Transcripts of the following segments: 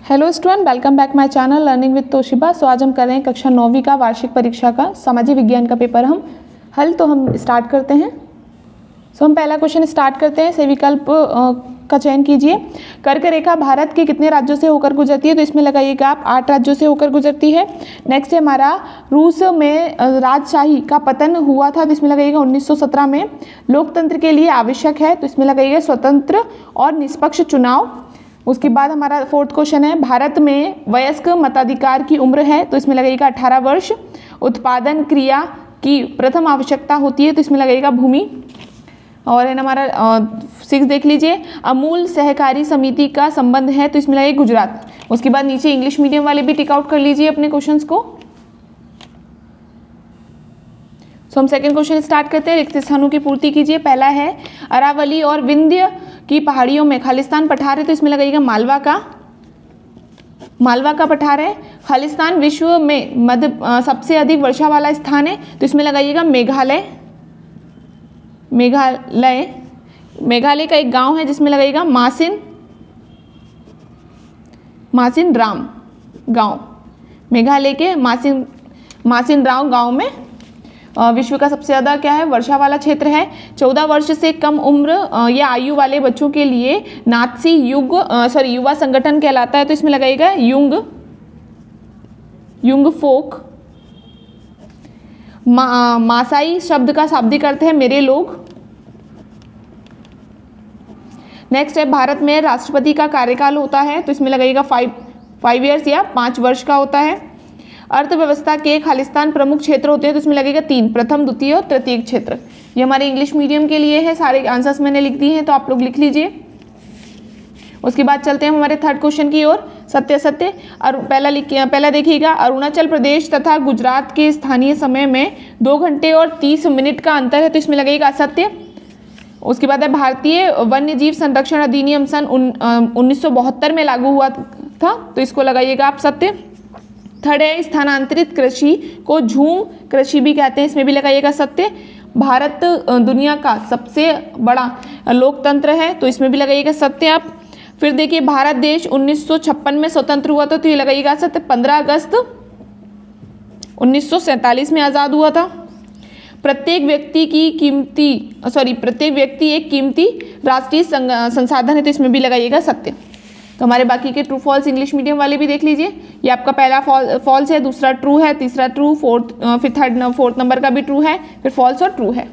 Hello student, welcome back my channel learning with Toshiba. So आज हम कर रहे हैं कक्षा 9वीं का वार्षिक परीक्षा का सामाजिक विज्ञान का पेपर हम स्टार्ट करते हैं। सो हम पहला क्वेश्चन स्टार्ट करते हैं। सही विकल्प का चयन कीजिए। कर्क रेखा भारत के कितने राज्यों से होकर गुजरती है? तो इसमें लगाइएगा आप 8 राज्यों से होकर गुजरती है। नेक्स्ट है हमारा, रूस में राजशाही का पतन हुआ था, तो इसमें लगाइएगा 1917 में। लोकतंत्र के लिए आवश्यक है, तो इसमें लगाइएगा स्वतंत्र और निष्पक्ष चुनाव। उसके बाद हमारा फोर्थ क्वेश्चन है, भारत में वयस्क मताधिकार की उम्र है, तो इसमें लगेगा 18 वर्ष। उत्पादन क्रिया की प्रथम आवश्यकता होती है, तो इसमें लगेगा भूमि। और है ना हमारा 6 देख लीजिए, अमूल सहकारी समिति का संबंध है, तो इसमें लगेगा गुजरात। उसके बाद नीचे इंग्लिश मीडियम वाले भी टिक आउट कर लीजिए अपने क्वेश्चंस को। सो हम सेकंड क्वेश्चन स्टार्ट करते हैं। रिक्त स्थानों की पूर्ति कीजिए। पहला है, अरावली और विंध्य की पहाड़ियों में खालिस्तान पठार है, तो इसमें लगाइएगा मालवा का पठार है। खालिस्तान विश्व में मध्य सबसे अधिक वर्षा वाला स्थान है, तो इसमें लगाइएगा मेघालय का एक गांव है जिसमें लगाइएगा मासिन राम गांव। मेघालय के मासिन राम गांव में विश्व का सबसे ज़्यादा क्या है, वर्षा वाला क्षेत्र है। 14 वर्ष से कम उम्र या आयु वाले बच्चों के लिए नात्सी युवा संगठन कहलाता है, तो इसमें लगाइएगा युंग फोक। मासाई शब्द का शाब्दिक अर्थ है मेरे लोग। नेक्स्ट है, भारत में राष्ट्रपति का कार्यकाल होता है, तो इसमें लगाइएगा 5 ईयर्स या 5 वर्ष का होता है। अर्थव्यवस्था के खालिस्तान प्रमुख क्षेत्र होते हैं, तो इसमें लगेगा 3, प्रथम, द्वितीय और तृतीय क्षेत्र। ये हमारे इंग्लिश मीडियम के लिए है, सारे आंसर्स मैंने लिख दिए हैं, तो आप लोग लिख लीजिए। उसके बाद चलते हैं हमारे थर्ड क्वेश्चन की ओर। सत्य असत्य। पहला देखिएगा, अरुणाचल प्रदेश तथा गुजरात के स्थानीय समय में 2 घंटे और 30 मिनट का अंतर है, तो इसमें लगेगा असत्य। उसके बाद है, भारतीय वन्य जीव संरक्षण अधिनियम सन 1972 में लागू हुआ था, तो इसको लगाइएगा आप सत्य। थर्ड है, स्थानांतरित कृषि को झूम कृषि भी कहते हैं, इसमें भी लगाइएगा सत्य। भारत दुनिया का सबसे बड़ा लोकतंत्र है, तो इसमें भी लगाइएगा सत्य आप। फिर देखिए, भारत देश 1956 में स्वतंत्र हुआ था, तो ये लगाइएगा सत्य। 15 अगस्त 1947 में आज़ाद हुआ था। प्रत्येक व्यक्ति एक कीमती राष्ट्रीय संसाधन है, तो इसमें भी लगाइएगा सत्य। तो हमारे बाकी के ट्रू फॉल्स इंग्लिश मीडियम वाले भी देख लीजिए। ये आपका पहला फॉल्स है, दूसरा ट्रू है, तीसरा ट्रू, फोर्थ नंबर का भी ट्रू है, फिर फॉल्स और ट्रू है।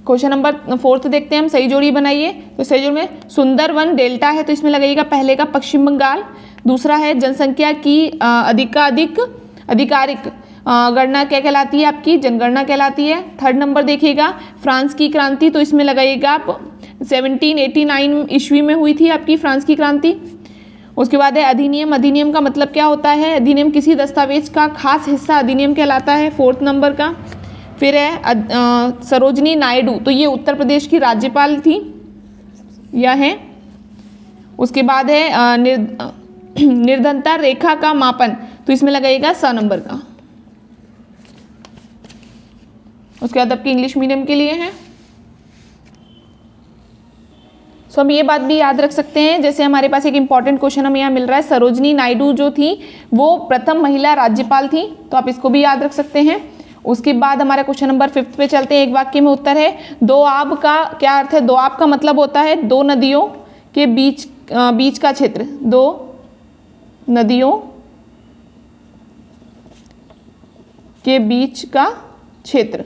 क्वेश्चन नंबर 4 देखते हैं हम। सही जोड़ी बनाइए। तो सही जोड़ी में सुंदरवन डेल्टा है, तो इसमें लगेगा पहले का पश्चिम बंगाल। दूसरा है, जनसंख्या की आधिकारिक गणना क्या कहलाती है, आपकी जनगणना कहलाती है। थर्ड नंबर देखिएगा, फ्रांस की क्रांति, तो इसमें लगाइएगा आप 1789 ईस्वी में हुई थी आपकी फ्रांस की क्रांति। उसके बाद है अधिनियम का मतलब क्या होता है? अधिनियम किसी दस्तावेज का खास हिस्सा अधिनियम कहलाता है, 4th नंबर का। फिर है सरोजनी नायडू, तो ये उत्तर प्रदेश की राज्यपाल थी या है। उसके बाद है निर्धनता रेखा का मापन, तो इसमें लगाइएगा 100 नंबर का। उसके बाद आपकी इंग्लिश मीडियम के लिए है। सो हम ये बात भी याद रख सकते हैं, जैसे हमारे पास एक इंपॉर्टेंट क्वेश्चन हमें यहाँ मिल रहा है, सरोजनी नायडू जो थी वो प्रथम महिला राज्यपाल थी, तो आप इसको भी याद रख सकते हैं। उसके बाद हमारा क्वेश्चन नंबर 5 पे चलते हैं। एक वाक्य में उत्तर है, दोआब का क्या अर्थ है? दोआब का मतलब होता है 2 नदियों के बीच का क्षेत्र। 2 नदियों के बीच का क्षेत्र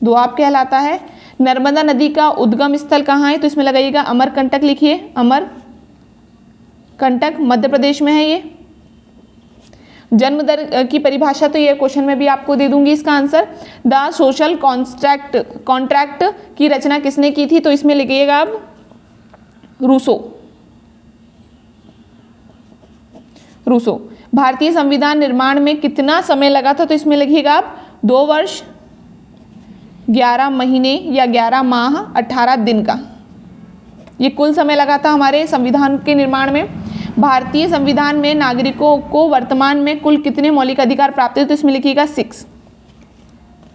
दोआब कहलाता है। नर्मदा नदी का उद्गम स्थल कहाँ है? तो इसमें लगाइएगा अमरकंटक लिखिए। अमरकंटक मध्य प्रदेश में है ये। जन्म दर की परिभाषा तो ये क्वेश्चन में भी आपको दे दूंगी इसका आंसर। द सोशल कॉन्ट्रैक्ट की रचना किसने की थी? तो इसमें लिखिएगा अब रूसो। भारतीय संविधान निर्माण में कितना समय लगा था? तो इसमें लिखिएगा आप 2 वर्ष 11 महीने या 11 माह 18 दिन का ये कुल समय लगा था हमारे संविधान के निर्माण में। भारतीय संविधान में नागरिकों को वर्तमान में कुल कितने मौलिक अधिकार प्राप्त है? तो इसमें लिखिएगा 6।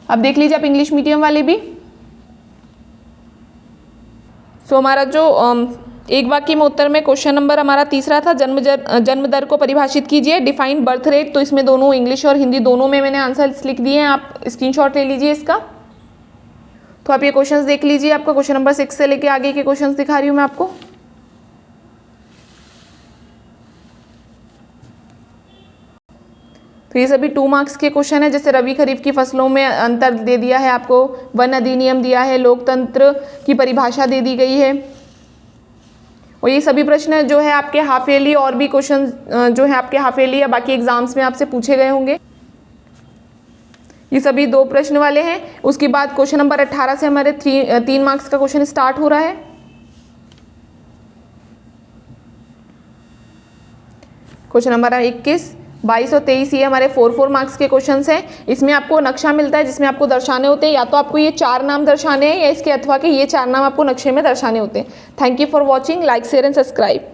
अब देख लीजिए आप इंग्लिश मीडियम वाले भी। सो हमारा जो एक वाक्य में उत्तर में क्वेश्चन नंबर हमारा तीसरा था, जन्म दर को परिभाषित कीजिए, डिफाइन बर्थ रेट। तो इसमें दोनों इंग्लिश और हिंदी दोनों में मैंने आंसर्स लिख दिए हैं, आप स्क्रीनशॉट ले लीजिए इसका। तो आप ये क्वेश्चंस देख लीजिए, आपका क्वेश्चन नंबर 6 से लेके आगे के क्वेश्चंस दिखा रही हूँ मैं आपको। तो ये सभी 2 मार्क्स के क्वेश्चन है। जैसे रबी खरीफ की फसलों में अंतर दे दिया है आपको, वन अधिनियम दिया है, लोकतंत्र की परिभाषा दे दी गई है। और ये सभी प्रश्न जो है आपके हाफ ईयरली और भी क्वेश्चन जो है आपके हाफ ईयरली या बाकी एग्जाम्स में आपसे पूछे गए होंगे। ये सभी 2 प्रश्न वाले हैं। उसके बाद क्वेश्चन नंबर 18 से हमारे 3 मार्क्स का क्वेश्चन स्टार्ट हो रहा है। क्वेश्चन नंबर 21, 22 और 23 ये हमारे 4 मार्क्स के क्वेश्चंस हैं। इसमें आपको नक्शा मिलता है जिसमें आपको दर्शाने होते हैं, या तो आपको ये 4 नाम दर्शाने हैं या इसके अथवा के ये 4 नाम आपको नक्शे में दर्शाने होते हैं। Thank you for watching, like share and subscribe.